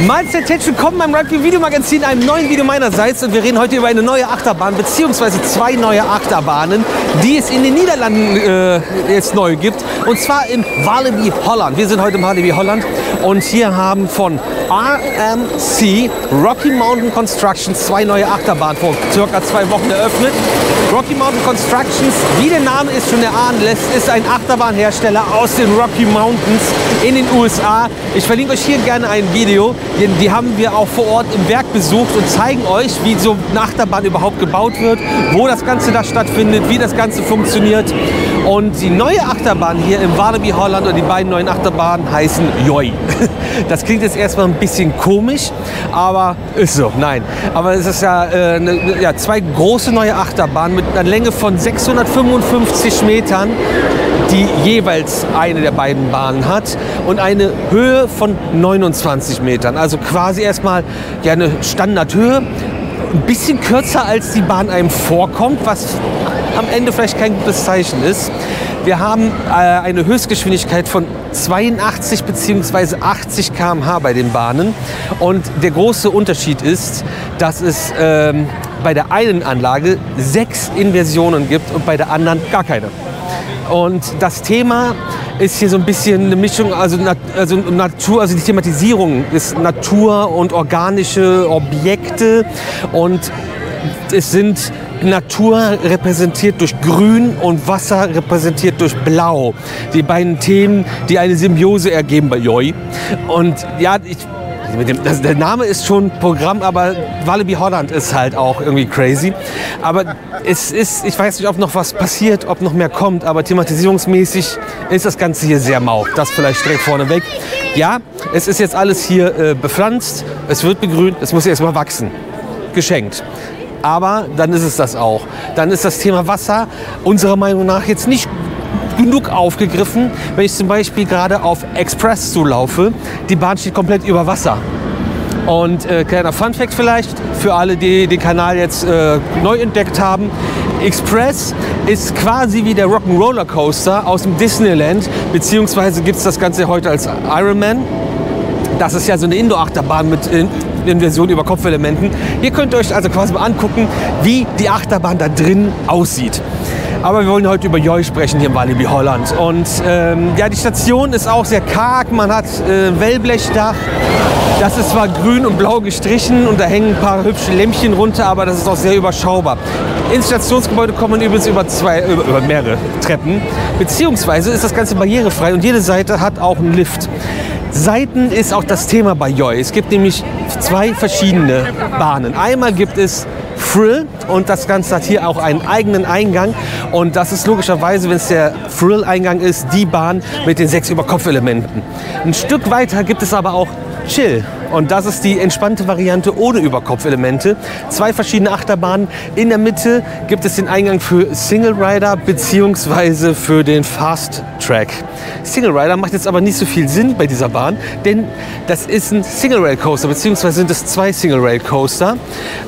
Mahlzeit, herzlich willkommen beim Rugby Video Magazin, einem neuen Video meinerseits. Und wir reden heute über eine neue Achterbahn, beziehungsweise zwei neue Achterbahnen, die es in den Niederlanden jetzt neu gibt. Und zwar in Walibi Holland. Wir sind heute in Walibi Holland und hier haben von RMC Rocky Mountain Constructions zwei neue Achterbahnen vor circa 2 Wochen eröffnet. Rocky Mountain Constructions, wie der Name es schon erahnen lässt, ist ein Achterbahnhersteller aus den Rocky Mountains in den USA. Ich verlinke euch hier gerne ein Video. Die haben wir auch vor Ort im Werk besucht und zeigen euch, wie so eine Achterbahn überhaupt gebaut wird, wo das Ganze da stattfindet, wie das Ganze funktioniert. Und die neue Achterbahn hier im Walibi Holland, und die beiden neuen Achterbahnen heißen Joy. Das klingt jetzt erstmal ein bisschen komisch, aber ist so, nein. Aber es ist ja, zwei große neue Achterbahnen mit einer Länge von 655 Metern, die jeweils eine der beiden Bahnen hat, und eine Höhe von 29 Metern. Also quasi erstmal ja, eine Standardhöhe, ein bisschen kürzer als die Bahn einem vorkommt, was am Ende vielleicht kein gutes Zeichen ist. Wir haben eine Höchstgeschwindigkeit von 82 bzw. 80 km/h bei den Bahnen. Und der große Unterschied ist, dass es bei der einen Anlage 6 Inversionen gibt und bei der anderen gar keine. Und das Thema ist hier so ein bisschen eine Mischung, also Natur, also die Thematisierung ist Natur und organische Objekte, und es sind Natur repräsentiert durch Grün und Wasser repräsentiert durch Blau. Die beiden Themen, die eine Symbiose ergeben bei Joy. Und ja, der Name ist schon Programm, aber Walibi Holland ist halt auch irgendwie crazy. Aber es ist, ich weiß nicht, ob noch was passiert, ob noch mehr kommt, aber thematisierungsmäßig ist das Ganze hier sehr mau. Das vielleicht direkt vorneweg. Ja, es ist jetzt alles hier bepflanzt, es wird begrünt, es muss erst mal wachsen. Geschenkt. Aber dann ist es das auch. Dann ist das Thema Wasser unserer Meinung nach jetzt nicht genug aufgegriffen. Wenn ich zum Beispiel gerade auf Express zulaufe, die Bahn steht komplett über Wasser. Und kleiner Funfact vielleicht für alle, die den Kanal jetzt neu entdeckt haben: Express ist quasi wie der Rock'n'Roller Coaster aus dem Disneyland, beziehungsweise gibt es das Ganze heute als Ironman. Das ist ja so eine Indoor-Achterbahn mit Inversion über Kopfelementen. Hier könnt ihr euch also quasi mal angucken, wie die Achterbahn da drin aussieht. Aber wir wollen heute über Joy sprechen hier im Walibi Holland. Und ja, die Station ist auch sehr karg. Man hat Wellblechdach. Das ist zwar grün und blau gestrichen und da hängen ein paar hübsche Lämpchen runter, aber das ist auch sehr überschaubar. Ins Stationsgebäude kommt man übrigens über mehrere Treppen. Beziehungsweise ist das Ganze barrierefrei und jede Seite hat auch einen Lift. Seiten ist auch das Thema bei Joy. Es gibt nämlich 2 verschiedene Bahnen. Einmal gibt es Thrill, und das Ganze hat hier auch einen eigenen Eingang. Und das ist logischerweise, wenn es der Thrill-Eingang ist, die Bahn mit den 6 Überkopfelementen. Ein Stück weiter gibt es aber auch Chill. Und das ist die entspannte Variante ohne Überkopfelemente. 2 verschiedene Achterbahnen. In der Mitte gibt es den Eingang für Single Rider bzw. für den Fast Track. Single Rider macht jetzt aber nicht so viel Sinn bei dieser Bahn, denn das ist ein Single Rail Coaster, beziehungsweise sind es 2 Single Rail Coaster.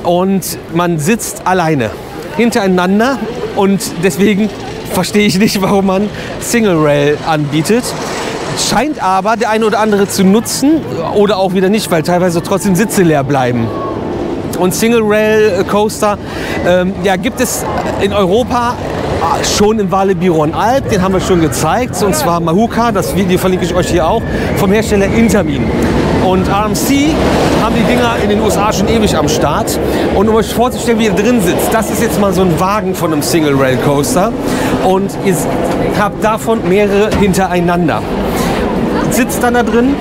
Und man sitzt alleine hintereinander, und deswegen verstehe ich nicht, warum man Single Rail anbietet. Scheint aber der eine oder andere zu nutzen oder auch wieder nicht, weil teilweise trotzdem Sitze leer bleiben. Und Single Rail Coaster ja, gibt es in Europa schon in Walibi Rhône-Alpes, den haben wir schon gezeigt, und zwar Mahuka, das Video verlinke ich euch hier auch, vom Hersteller Intamin. Und RMC haben die Dinger in den USA schon ewig am Start. Und um euch vorzustellen, wie ihr drin sitzt, das ist jetzt mal so ein Wagen von einem Single Rail Coaster, und ihr habt davon mehrere hintereinander. Sitzt dann da drin,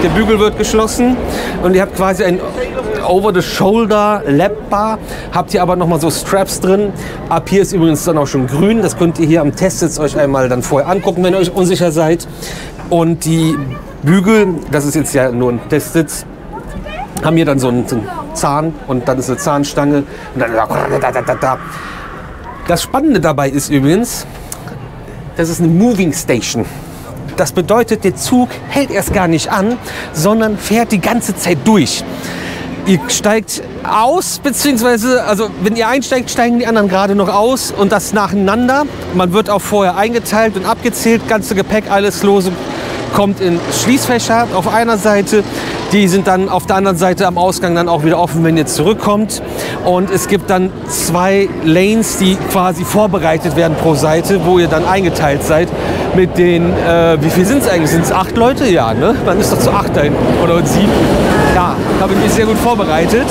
der Bügel wird geschlossen und ihr habt quasi ein Over-the-Shoulder Lap Bar, habt ihr aber noch mal so Straps drin. Ab hier ist übrigens dann auch schon grün, das könnt ihr hier am Testsitz euch einmal dann vorher angucken, wenn ihr euch unsicher seid. Und die Bügel, das ist jetzt ja nur ein Testsitz, haben hier dann so einen Zahn, und dann ist eine Zahnstange. Und dann das Spannende dabei ist übrigens, das ist eine Moving Station. Das bedeutet, der Zug hält erst gar nicht an, sondern fährt die ganze Zeit durch. Ihr steigt aus, beziehungsweise, also wenn ihr einsteigt, steigen die anderen gerade noch aus, und das nacheinander. Man wird auch vorher eingeteilt und abgezählt, ganze Gepäck, alles lose kommt in Schließfächer auf einer Seite. Die sind dann auf der anderen Seite am Ausgang dann auch wieder offen, wenn ihr zurückkommt. Und es gibt dann 2 Lanes, die quasi vorbereitet werden pro Seite, wo ihr dann eingeteilt seid mit den, wie viel sind es eigentlich? Sind es 8 Leute? Ja, ne? Man ist doch zu 8 dahin oder 7. Ja, habe ich mich sehr gut vorbereitet.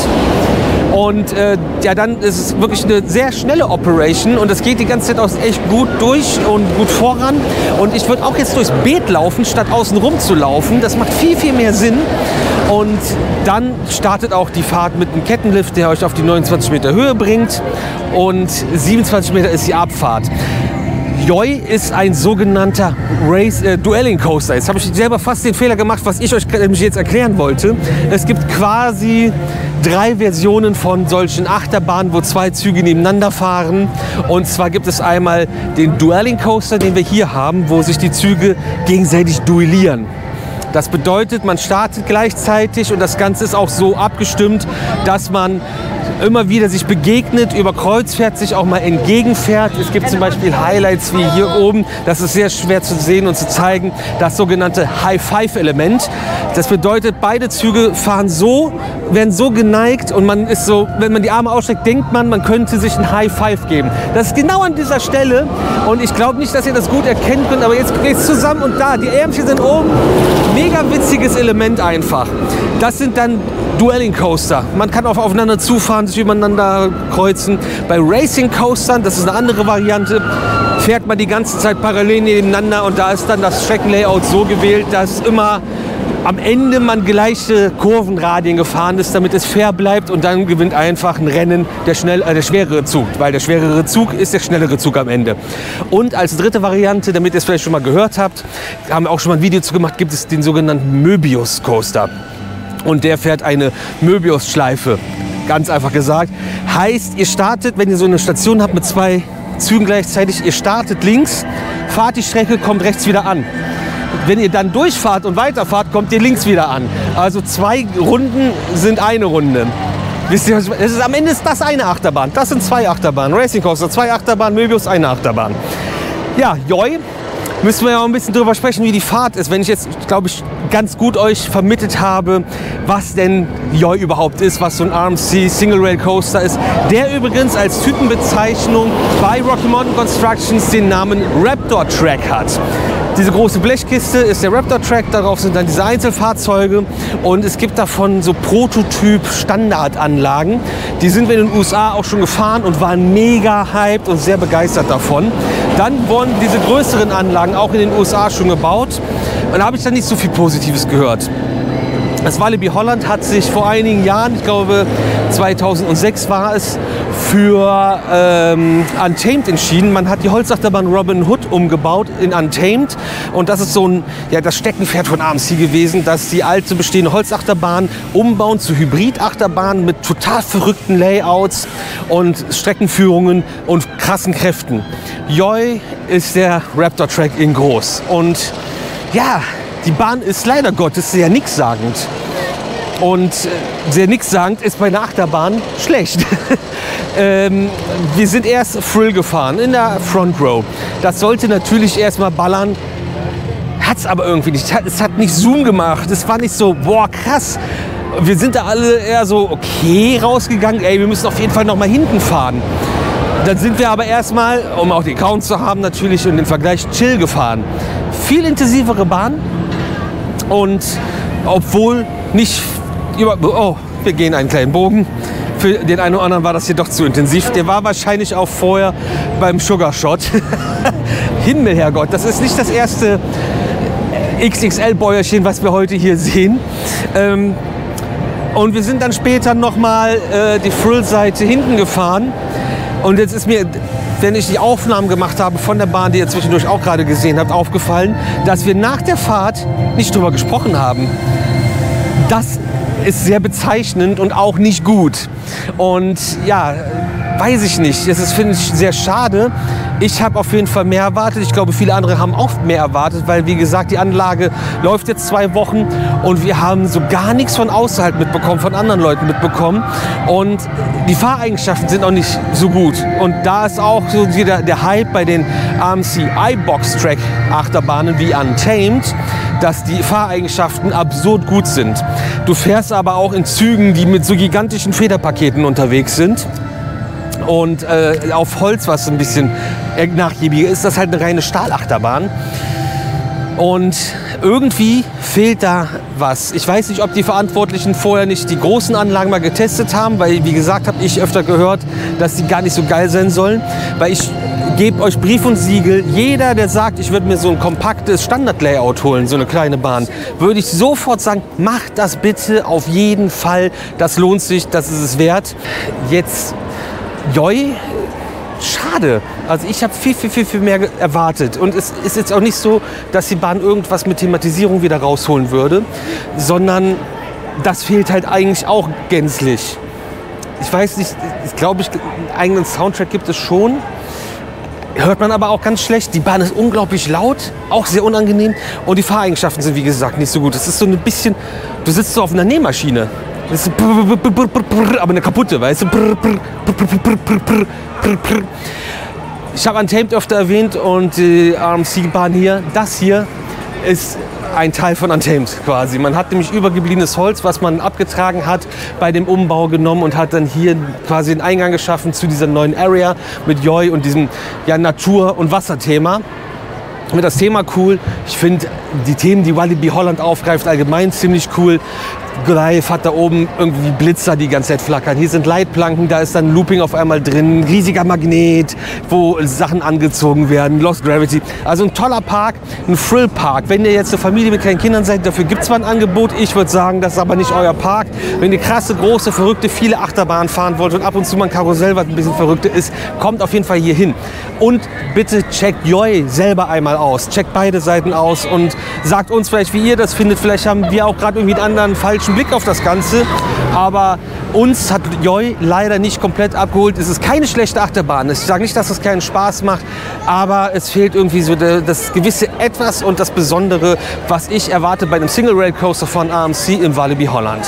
Und ja, dann ist es wirklich eine sehr schnelle Operation und es geht die ganze Zeit auch echt gut durch und gut voran. Und ich würde auch jetzt durchs Beet laufen, statt außen rum zu laufen. Das macht viel, viel mehr Sinn. Und dann startet auch die Fahrt mit einem Kettenlift, der euch auf die 29 Meter Höhe bringt. Und 27 Meter ist die Abfahrt. Yoi ist ein sogenannter Dueling Coaster. Jetzt habe ich selber fast den Fehler gemacht, was ich euch nämlich jetzt erklären wollte. Es gibt quasi 3 Versionen von solchen Achterbahnen, wo 2 Züge nebeneinander fahren. Und zwar gibt es einmal den Dueling Coaster, den wir hier haben, wo sich die Züge gegenseitig duellieren. Das bedeutet, man startet gleichzeitig und das Ganze ist auch so abgestimmt, dass man immer wieder sich begegnet, über Kreuz fährt, sich auch mal entgegenfährt. Es gibt zum Beispiel Highlights wie hier oben, das ist sehr schwer zu sehen und zu zeigen, das sogenannte High-Five-Element. Das bedeutet, beide Züge fahren so, werden so geneigt und man ist so, wenn man die Arme ausstreckt, denkt man, man könnte sich ein High-Five geben. Das ist genau an dieser Stelle und ich glaube nicht, dass ihr das gut erkennen könnt, aber jetzt geht es zusammen und da, die Ärmchen sind oben. Mega witziges Element einfach. Das sind dann Dueling Coaster. Man kann auch aufeinander zufahren, sich übereinander kreuzen. Bei Racing Coastern, das ist eine andere Variante, fährt man die ganze Zeit parallel nebeneinander und da ist dann das Streckenlayout so gewählt, dass immer am Ende man gleiche Kurvenradien gefahren ist, damit es fair bleibt und dann gewinnt einfach ein Rennen der schwerere Zug, weil der schwerere Zug ist der schnellere Zug am Ende. Und als dritte Variante, damit ihr es vielleicht schon mal gehört habt, haben wir auch schon mal ein Video zu gemacht, gibt es den sogenannten Möbius Coaster. Und der fährt eine Möbius-Schleife, ganz einfach gesagt. Heißt, ihr startet, wenn ihr so eine Station habt mit 2 Zügen gleichzeitig, ihr startet links, fahrt die Strecke, kommt rechts wieder an. Wenn ihr dann durchfahrt und weiterfahrt, kommt ihr links wieder an. Also 2 Runden sind eine Runde. Wisst ihr, es ist, am Ende ist das eine Achterbahn. Das sind 2 Achterbahnen. Racing Coaster, 2 Achterbahnen, Möbius, eine Achterbahn. Ja, Yoi. Müssen wir ja auch ein bisschen drüber sprechen, wie die Fahrt ist. Wenn ich jetzt, glaube ich, ganz gut euch vermittelt habe, was denn Yoi überhaupt ist, was so ein RMC Single Rail Coaster ist. Der übrigens als Typenbezeichnung bei Rocky Mountain Constructions den Namen Raptor Track hat. Diese große Blechkiste ist der Raptor Track, darauf sind dann diese Einzelfahrzeuge und es gibt davon so Prototyp-Standardanlagen. Die sind wir in den USA auch schon gefahren und waren mega hyped und sehr begeistert davon. Dann wurden diese größeren Anlagen auch in den USA schon gebaut und da habe ich dann nicht so viel Positives gehört. Das Walibi Holland hat sich vor einigen Jahren, ich glaube 2006 war es, für Untamed entschieden. Man hat die Holzachterbahn Robin Hood umgebaut in Untamed und das ist so ein, ja, das Steckenpferd von AMC gewesen, dass die alte bestehende Holzachterbahn umbauen zu Hybridachterbahnen mit total verrückten Layouts und Streckenführungen und krassen Kräften. Yoi ist der Raptor Track in groß und ja, die Bahn ist leider Gottes sehr nichtssagend. Und sehr nichtssagend ist bei einer Achterbahn schlecht. Wir sind erst Thrill gefahren in der Front Row. Das sollte natürlich erstmal ballern. Hat es aber irgendwie nicht. Es hat nicht Zoom gemacht. Es war nicht so, boah, krass. Wir sind da alle eher so, okay, rausgegangen. Ey, wir müssen auf jeden Fall noch mal hinten fahren. Dann sind wir aber erstmal, um auch den Count zu haben natürlich und den Vergleich, chill gefahren. Viel intensivere Bahn. Und obwohl nicht über... Oh, wir gehen einen kleinen Bogen. Für den einen oder anderen war das hier doch zu intensiv. Der war wahrscheinlich auch vorher beim Sugar Shot. Himmel, Herrgott, das ist nicht das erste XXL-Bäuerchen, was wir heute hier sehen. Und wir sind dann später nochmal die Thrill-Seite hinten gefahren. Und jetzt ist mir, wenn ich die Aufnahmen gemacht habe von der Bahn, die ihr zwischendurch auch gerade gesehen habt, aufgefallen, dass wir nach der Fahrt nicht drüber gesprochen haben. Das ist sehr bezeichnend und auch nicht gut. Und ja, weiß ich nicht. Das ist, finde ich, sehr schade, Ich habe auf jeden Fall mehr erwartet. Ich glaube, viele andere haben auch mehr erwartet, weil, wie gesagt, die Anlage läuft jetzt 2 Wochen und wir haben so gar nichts von außerhalb mitbekommen, von anderen Leuten mitbekommen. Und die Fahreigenschaften sind auch nicht so gut. Und da ist auch so wieder der Hype bei den AMC iBox-Track Achterbahnen wie Untamed, dass die Fahreigenschaften absurd gut sind. Du fährst aber auch in Zügen, die mit so gigantischen Federpaketen unterwegs sind. Und auf Holz, was ein bisschen nachgiebiger ist, das ist halt eine reine Stahlachterbahn. Und irgendwie fehlt da was. Ich weiß nicht, ob die Verantwortlichen vorher nicht die großen Anlagen mal getestet haben, weil, wie gesagt, habe ich öfter gehört, dass die gar nicht so geil sein sollen. Weil ich gebe euch Brief und Siegel, jeder, der sagt, ich würde mir so ein kompaktes Standard-Layout holen, so eine kleine Bahn, würde ich sofort sagen, macht das bitte auf jeden Fall. Das lohnt sich, das ist es wert. Jetzt Joi, schade. Also ich habe viel mehr erwartet. Und es ist jetzt auch nicht so, dass die Bahn irgendwas mit Thematisierung wieder rausholen würde, sondern das fehlt halt eigentlich auch gänzlich. Ich weiß nicht, ich glaube, einen eigenen Soundtrack gibt es schon. Hört man aber auch ganz schlecht. Die Bahn ist unglaublich laut, auch sehr unangenehm. Und die Fahreigenschaften sind, wie gesagt, nicht so gut. Es ist so ein bisschen, du sitzt so auf einer Nähmaschine. Das ist aber eine kaputte, weißt du? Ich habe Untamed öfter erwähnt und die AMC-Bahn hier, das hier ist ein Teil von Untamed quasi. Man hat nämlich übergebliebenes Holz, was man abgetragen hat, bei dem Umbau genommen und hat dann hier quasi einen Eingang geschaffen zu dieser neuen Area mit Joi und diesem Natur- und Wasserthema. Ich finde das Thema cool. Ich finde die Themen, die Walibi Holland aufgreift, allgemein ziemlich cool. Goliath hat da oben irgendwie Blitzer, die die ganze Zeit flackern. Hier sind Leitplanken, da ist dann Looping auf einmal drin, ein riesiger Magnet, wo Sachen angezogen werden, Lost Gravity. Also ein toller Park, ein Thrill-Park. Wenn ihr jetzt eine Familie mit kleinen Kindern seid, dafür gibt es zwar ein Angebot. Ich würde sagen, das ist aber nicht euer Park. Wenn ihr krasse, große, verrückte, viele Achterbahnen fahren wollt und ab und zu mal ein Karussell, was ein bisschen verrückte ist, kommt auf jeden Fall hier hin. Und bitte checkt Joi selber einmal aus. Checkt beide Seiten aus und sagt uns vielleicht, wie ihr das findet. Vielleicht haben wir auch gerade irgendwie einen anderen falschen Blick auf das Ganze. Aber uns hat Joi leider nicht komplett abgeholt. Es ist keine schlechte Achterbahn. Ich sage nicht, dass es keinen Spaß macht, aber es fehlt irgendwie so das gewisse Etwas und das Besondere, was ich erwarte bei einem Single Rail Coaster von AMC im Walibi Holland.